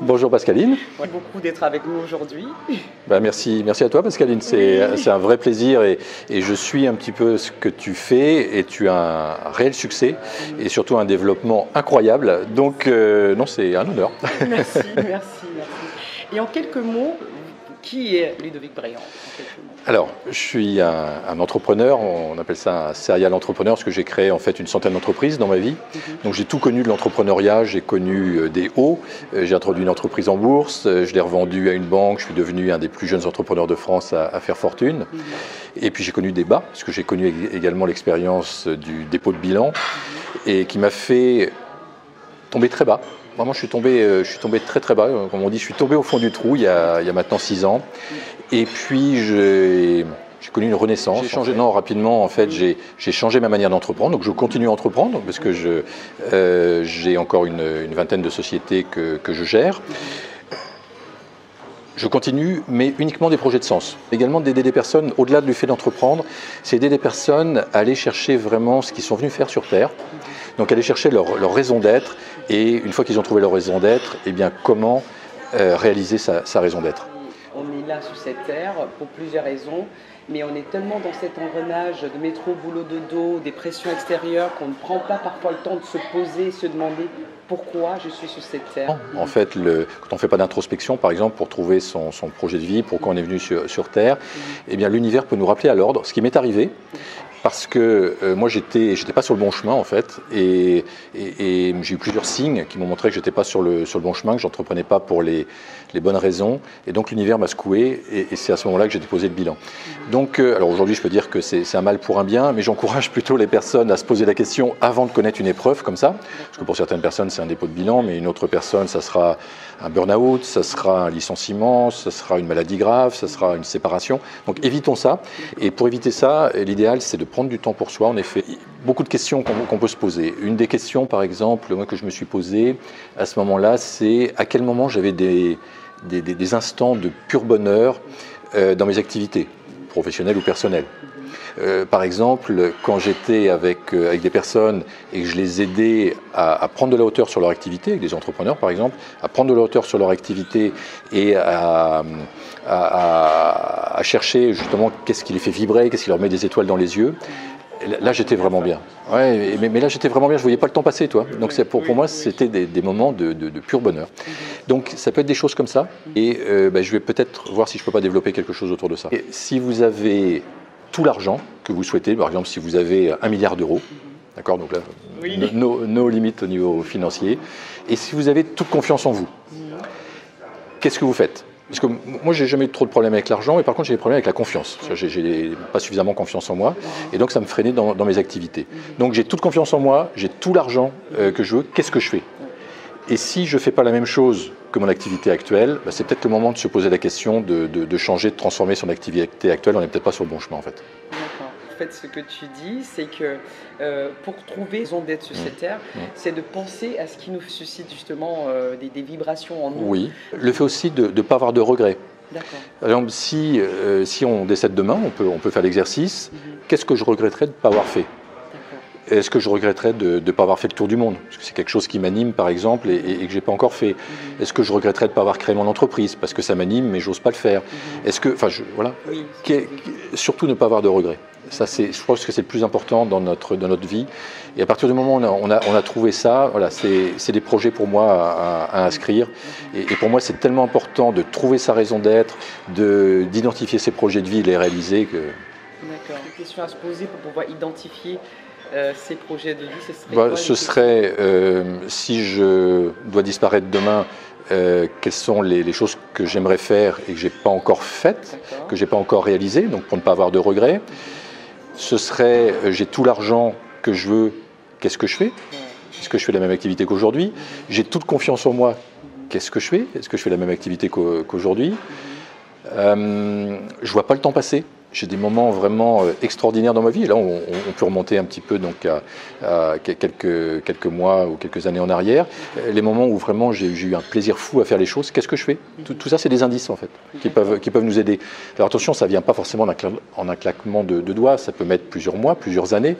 Bonjour Pascaline. Merci beaucoup d'être avec nous aujourd'hui. Merci à toi Pascaline, c'est un vrai plaisir et je suis un petit peu ce que tu fais et tu as un réel succès et surtout un développement incroyable. Donc non, c'est un honneur. Merci. Et en quelques mots, qui est Ludovic Bréant? Alors, je suis un entrepreneur, on appelle ça un serial entrepreneur, parce que j'ai créé en fait une centaine d'entreprises dans ma vie. Donc j'ai tout connu de l'entrepreneuriat, j'ai connu des hauts, j'ai introduit une entreprise en bourse, je l'ai revendue à une banque, je suis devenu un des plus jeunes entrepreneurs de France à faire fortune. Et puis j'ai connu des bas, parce que j'ai connu également l'expérience du dépôt de bilan, et qui m'a fait tomber très bas. Vraiment, je suis tombé très bas, comme on dit, je suis tombé au fond du trou il y a maintenant 6 ans. Et puis j'ai connu une renaissance. J'ai changé, non, rapidement, en fait, j'ai changé ma manière d'entreprendre. Donc je continue à entreprendre parce que j'ai encore une vingtaine de sociétés que je gère. Je continue, mais uniquement des projets de sens. Également d'aider des personnes, au-delà du fait d'entreprendre, c'est aider des personnes à aller chercher vraiment ce qu'ils sont venus faire sur Terre. Donc aller chercher leur raison d'être, et une fois qu'ils ont trouvé leur raison d'être, eh bien comment réaliser sa raison d'être. On est là sur cette terre pour plusieurs raisons, mais on est tellement dans cet engrenage de métro, boulot, dodo, des pressions extérieures qu'on ne prend pas parfois le temps de se poser, se demander pourquoi je suis sur cette terre. En fait, quand on ne fait pas d'introspection, par exemple, pour trouver son projet de vie, pourquoi on est venu sur Terre, eh bien l'univers peut nous rappeler à l'ordre, ce qui m'est arrivé. Parce que moi, j'étais pas sur le bon chemin, en fait, et j'ai eu plusieurs signes qui m'ont montré que j'étais pas sur le bon chemin, que j'entreprenais pas pour les bonnes raisons, et donc l'univers m'a secoué, et c'est à ce moment-là que j'ai déposé le bilan. Donc, alors aujourd'hui, je peux dire que c'est un mal pour un bien, mais j'encourage plutôt les personnes à se poser la question avant de connaître une épreuve comme ça, parce que pour certaines personnes, c'est un dépôt de bilan, mais une autre personne, ça sera un burn-out, ça sera un licenciement, ça sera une maladie grave, ça sera une séparation. Donc évitons ça, et pour éviter ça, l'idéal, c'est de prendre du temps pour soi. En effet, beaucoup de questions qu'on peut se poser. Une des questions, par exemple, moi, que je me suis posée à ce moment-là, c'est à quel moment j'avais des instants de pur bonheur dans mes activités, professionnelles ou personnelles. Par exemple, quand j'étais avec des personnes et que je les aidais à prendre de la hauteur sur leur activité, avec des entrepreneurs par exemple, à prendre de la hauteur sur leur activité et à chercher justement qu'est-ce qui les fait vibrer, qu'est-ce qui leur met des étoiles dans les yeux. Là, j'étais vraiment bien. Ouais, mais là, j'étais vraiment bien. Je ne voyais pas le temps passer, toi. Donc, pour moi, c'était des moments de pur bonheur. Donc, ça peut être des choses comme ça. Et je vais peut-être voir si je ne peux pas développer quelque chose autour de ça. Et si vous avez tout l'argent que vous souhaitez, par exemple, si vous avez 1 milliard d'euros, d'accord, donc là, nos limites au niveau financier, et si vous avez toute confiance en vous, qu'est-ce que vous faites? Parce que moi, j'ai jamais eu trop de problèmes avec l'argent, et par contre, j'ai des problèmes avec la confiance. J'ai pas suffisamment confiance en moi, et donc ça me freinait dans mes activités. Donc j'ai toute confiance en moi, j'ai tout l'argent que je veux, qu'est-ce que je fais? Et si je ne fais pas la même chose que mon activité actuelle, c'est peut-être le moment de se poser la question de changer, de transformer son activité actuelle. On n'est peut-être pas sur le bon chemin, en fait. D'accord. En fait, ce que tu dis, c'est que pour trouver raison d'être sur cette terre, c'est de penser à ce qui nous suscite justement des vibrations en nous. Oui. Le fait aussi de ne pas avoir de regrets. D'accord. Par exemple, si on décède demain, on peut faire l'exercice. Qu'est-ce que je regretterais de ne pas avoir fait? Est-ce que je regretterais de ne pas avoir fait le tour du monde? Parce que c'est quelque chose qui m'anime, par exemple, et que je n'ai pas encore fait. Est-ce que je regretterais de ne pas avoir créé mon entreprise? Parce que ça m'anime, mais j'ose pas le faire. Est-ce que, voilà. Surtout ne pas avoir de regrets. Ça, je pense que c'est le plus important dans notre vie. Et à partir du moment où on a trouvé ça, voilà, c'est des projets pour moi à inscrire. Et pour moi, c'est tellement important de trouver sa raison d'être, d'identifier ses projets de vie et les réaliser. D'accord. Une question à se poser pour pouvoir identifier ces projets de vie, ce serait si je dois disparaître demain, quelles sont les choses que j'aimerais faire et que je n'ai pas encore faites, que je n'ai pas encore réalisées, donc pour ne pas avoir de regrets. Ce serait j'ai tout l'argent que je veux, qu'est-ce que je fais? Est-ce que je fais la même activité qu'aujourd'hui? J'ai toute confiance en moi, qu'est-ce que je fais? Est-ce que je fais la même activité qu'aujourd'hui? Je ne vois pas le temps passer. J'ai des moments vraiment extraordinaires dans ma vie. Et là, on peut remonter un petit peu donc, à quelques mois ou quelques années en arrière. Les moments où vraiment j'ai eu un plaisir fou à faire les choses. Qu'est-ce que je fais? Tout ça, c'est des indices en fait, qui peuvent nous aider. Alors attention, ça ne vient pas forcément en un claquement de doigts. Ça peut mettre plusieurs mois, plusieurs années.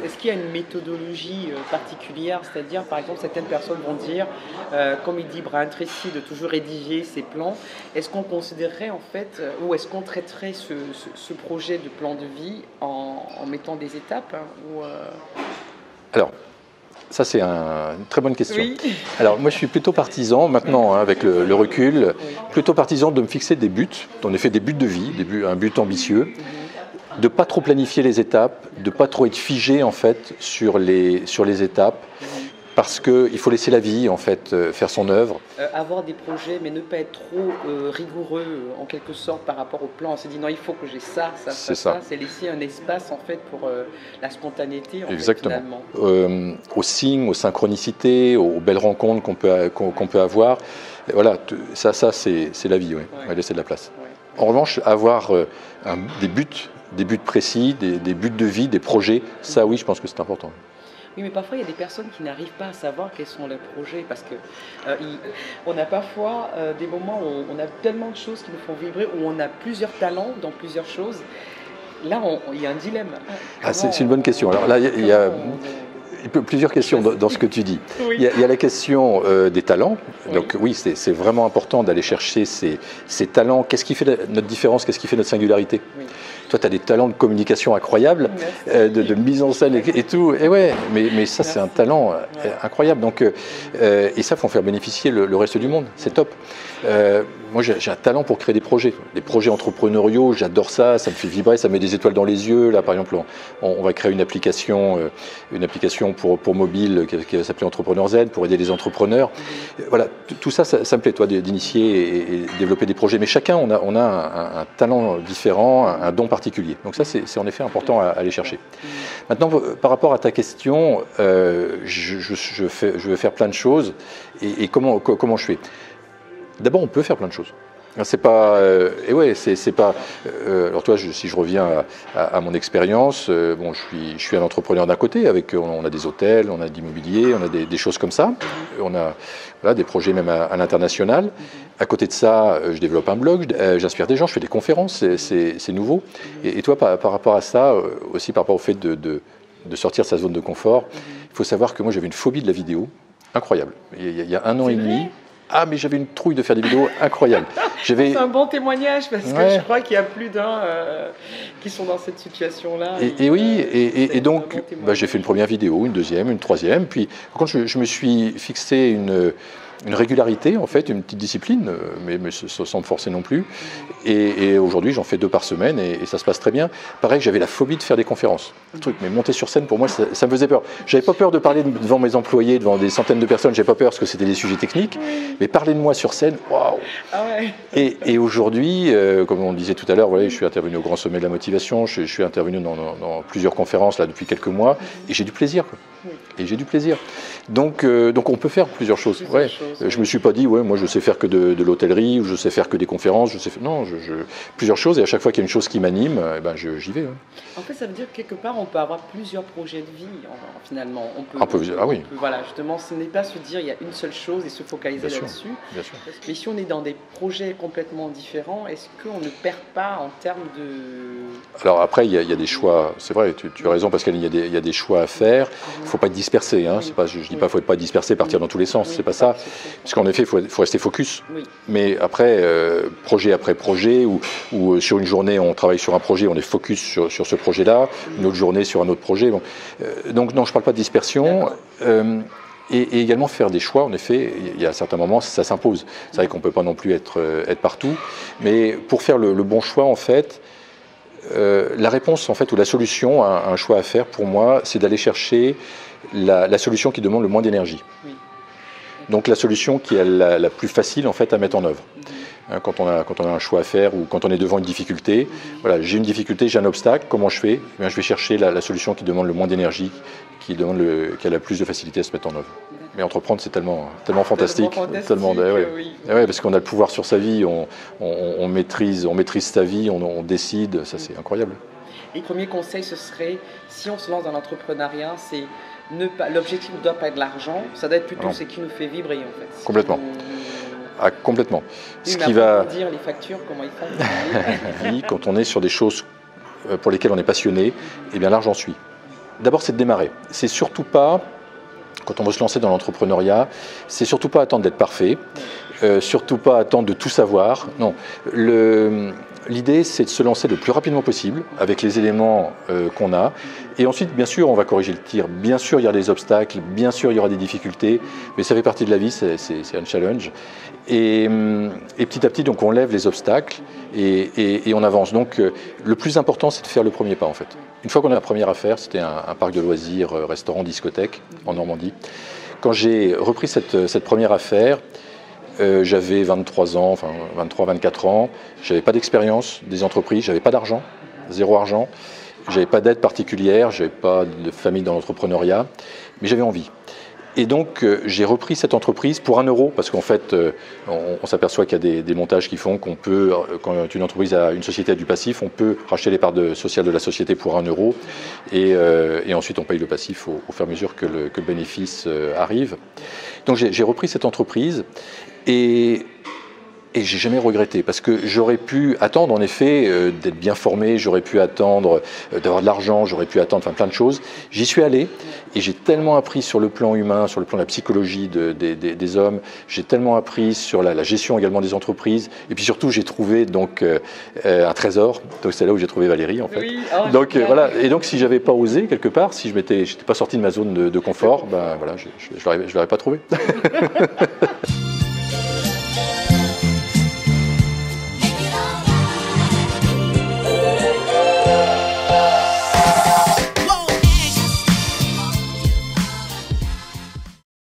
Est-ce qu'il y a une méthodologie particulière? C'est-à-dire, par exemple, certaines personnes vont dire, comme il dit Brian Tracy, de toujours rédiger ses plans. Est-ce qu'on considérerait en fait, ou est-ce qu'on traiterait ce projet de plan de vie en mettant des étapes, hein, Alors, ça c'est une très bonne question. Oui. Alors moi je suis plutôt partisan, maintenant hein, avec le recul, plutôt partisan de me fixer des buts, en effet des buts de vie, un but ambitieux, de ne pas trop planifier les étapes, de ne pas trop être figé en fait sur les étapes, parce qu'il faut laisser la vie en fait faire son œuvre. Avoir des projets, mais ne pas être trop rigoureux en quelque sorte par rapport au plan. On s'est dit non, il faut que j'ai ça. C'est laisser un espace en fait pour la spontanéité. Exactement. Fait, finalement. Aux signes, aux synchronicités, aux belles rencontres qu'on peut avoir. Et voilà, ça c'est la vie, oui. On va laisser de la place. Ouais. En revanche, avoir des buts précis, des buts de vie, des projets, ça oui, je pense que c'est important. Oui, mais parfois, il y a des personnes qui n'arrivent pas à savoir quels sont leurs projets parce que on a parfois des moments où on a tellement de choses qui nous font vibrer, où on a plusieurs talents dans plusieurs choses. Là, il y a un dilemme. C'est une bonne question. Alors là, il y a plusieurs questions dans ce que tu dis. Oui. Il y a la question des talents. Oui. Donc oui, c'est vraiment important d'aller chercher ces talents. Qu'est-ce qui fait notre différence? Qu'est-ce qui fait notre singularité? Oui. Toi, tu as des talents de communication incroyables, de mise en scène et tout. Et ouais, mais ça, c'est un talent incroyable. Donc, et ça, il faut en faire bénéficier le reste du monde. C'est top. Moi, j'ai un talent pour créer des projets entrepreneuriaux. J'adore ça. Ça me fait vibrer. Ça me met des étoiles dans les yeux. Là, par exemple, on va créer une application pour mobile qui va s'appeler Entrepreneur Z pour aider les entrepreneurs. Voilà, tout ça, ça me plaît, toi, d'initier et développer des projets. Mais chacun, on a un talent différent, un don particulier. Donc ça, c'est en effet important à aller chercher. Maintenant, par rapport à ta question, je veux faire plein de choses. Et comment je fais? D'abord, on peut faire plein de choses. C'est pas, c'est pas. Alors toi, si je reviens à mon expérience, bon, je suis un entrepreneur d'un côté. On a des hôtels, on a de l'immobilier, on a des choses comme ça. On a des projets même à l'international. À côté de ça, je développe un blog, j'inspire des gens, je fais des conférences, c'est nouveau. Et toi, par rapport à ça, aussi par rapport au fait de sortir de sa zone de confort, il faut savoir que moi, j'avais une phobie de la vidéo incroyable. Il y a 1 an et demi. Ah, mais j'avais une trouille de faire des vidéos incroyables. C'est un bon témoignage parce que je crois qu'il y a plus d'un qui sont dans cette situation-là. Et donc, j'ai fait une première vidéo, une deuxième, une troisième. Puis, quand je me suis fixé une régularité, en fait, une petite discipline, mais sans me forcer non plus. Et aujourd'hui, j'en fais 2 par semaine et ça se passe très bien. Pareil, j'avais la phobie de faire des conférences. Mais monter sur scène, pour moi, ça me faisait peur. J'avais pas peur de parler devant mes employés, devant des centaines de personnes. J'avais pas peur parce que c'était des sujets techniques. Mais parler de moi sur scène, waouh! Et aujourd'hui, comme on le disait tout à l'heure, je suis intervenu au Grand Sommet de la Motivation. Je suis intervenu dans plusieurs conférences là depuis quelques mois et j'ai du plaisir. Et j'ai du plaisir. Donc on peut faire plusieurs choses. Je me suis pas dit, moi je sais faire que de l'hôtellerie ou je sais faire que des conférences. Non, plusieurs choses et à chaque fois qu'il y a une chose qui m'anime, j'y vais. En fait, ça veut dire que quelque part, on peut avoir plusieurs projets de vie, finalement. Oui. Voilà, justement, ce n'est pas se dire il y a une seule chose et se focaliser là-dessus. Mais si on est dans des projets complètement différents, est-ce qu'on ne perd pas en termes de... Alors après, il y a des choix. C'est vrai, tu as raison, Pascal, il y a des choix à faire. Il ne faut pas être dispersé. Hein. Je ne dis pas qu'il ne faut pas être dispersé, partir dans tous les sens. C'est pas ça. Parce qu'en effet, il faut rester focus. Mais après, projet après projet, ou sur une journée, on travaille sur un projet, on est focus sur ce projet-là, une autre journée sur un autre projet. Bon. Donc non, je ne parle pas de dispersion. Et également faire des choix, en effet, il y a certains moments, ça s'impose. C'est vrai qu'on ne peut pas non plus être partout. Mais pour faire le bon choix, en fait, la réponse, en fait, ou la solution à un choix à faire, pour moi, c'est d'aller chercher la solution qui demande le moins d'énergie. Donc la solution qui est la plus facile, en fait, à mettre en œuvre. Quand on a un choix à faire ou quand on est devant une difficulté, voilà, j'ai une difficulté, j'ai un obstacle, comment je fais? Je vais chercher la solution qui demande le moins d'énergie, qui a la plus de facilité à se mettre en œuvre. Mais entreprendre, c'est tellement fantastique. Parce qu'on a le pouvoir sur sa vie, on maîtrise sa vie, on décide, ça c'est incroyable. Et le premier conseil, ce serait, si on se lance dans l'entrepreneuriat, c'est l'objectif ne doit pas être l'argent, ça doit être plutôt ce qui nous fait vibrer, en fait. Complètement. Complètement. Ce qui va dire les factures, comment ils font. Quand on est sur des choses pour lesquelles on est passionné, eh bien l'argent suit. d'abord, c'est de démarrer. C'est surtout pas, quand on veut se lancer dans l'entrepreneuriat, c'est surtout pas attendre d'être parfait, surtout pas attendre de tout savoir. Non, l'idée, c'est de se lancer le plus rapidement possible avec les éléments qu'on a. Et ensuite, bien sûr, on va corriger le tir. Bien sûr, il y aura des obstacles, bien sûr, il y aura des difficultés, mais ça fait partie de la vie, c'est un challenge. Et petit à petit, donc, on lève les obstacles et on avance. Donc, le plus important, c'est de faire le premier pas, en fait. Une fois qu'on a la première affaire, c'était un parc de loisirs, restaurant, discothèque en Normandie. Quand j'ai repris cette première affaire, j'avais 23 ans, enfin 23, 24 ans, j'avais pas d'expérience des entreprises, j'avais pas d'argent, zéro argent, j'avais pas d'aide particulière, j'avais pas de famille dans l'entrepreneuriat, mais j'avais envie. Et donc j'ai repris cette entreprise pour 1 euro, parce qu'en fait on s'aperçoit qu'il y a des montages qui font qu'on peut, quand une entreprise a une société a du passif, on peut racheter les parts sociales de la société pour 1 euro, et ensuite on paye le passif au fur et à mesure que le bénéfice arrive. Donc j'ai repris cette entreprise, et j'ai jamais regretté, parce que j'aurais pu attendre en effet d'être bien formé, j'aurais pu attendre d'avoir de l'argent, j'aurais pu attendre plein de choses. J'y suis allé et j'ai tellement appris sur le plan humain, sur le plan de la psychologie des hommes, j'ai tellement appris sur la gestion également des entreprises, et puis surtout j'ai trouvé donc un trésor. Donc c'est là où j'ai trouvé Valérie en fait. Oui, donc voilà. Et donc si j'avais pas osé quelque part, si je n'étais pas sorti de ma zone de confort, ben voilà, je l'aurais pas trouvé.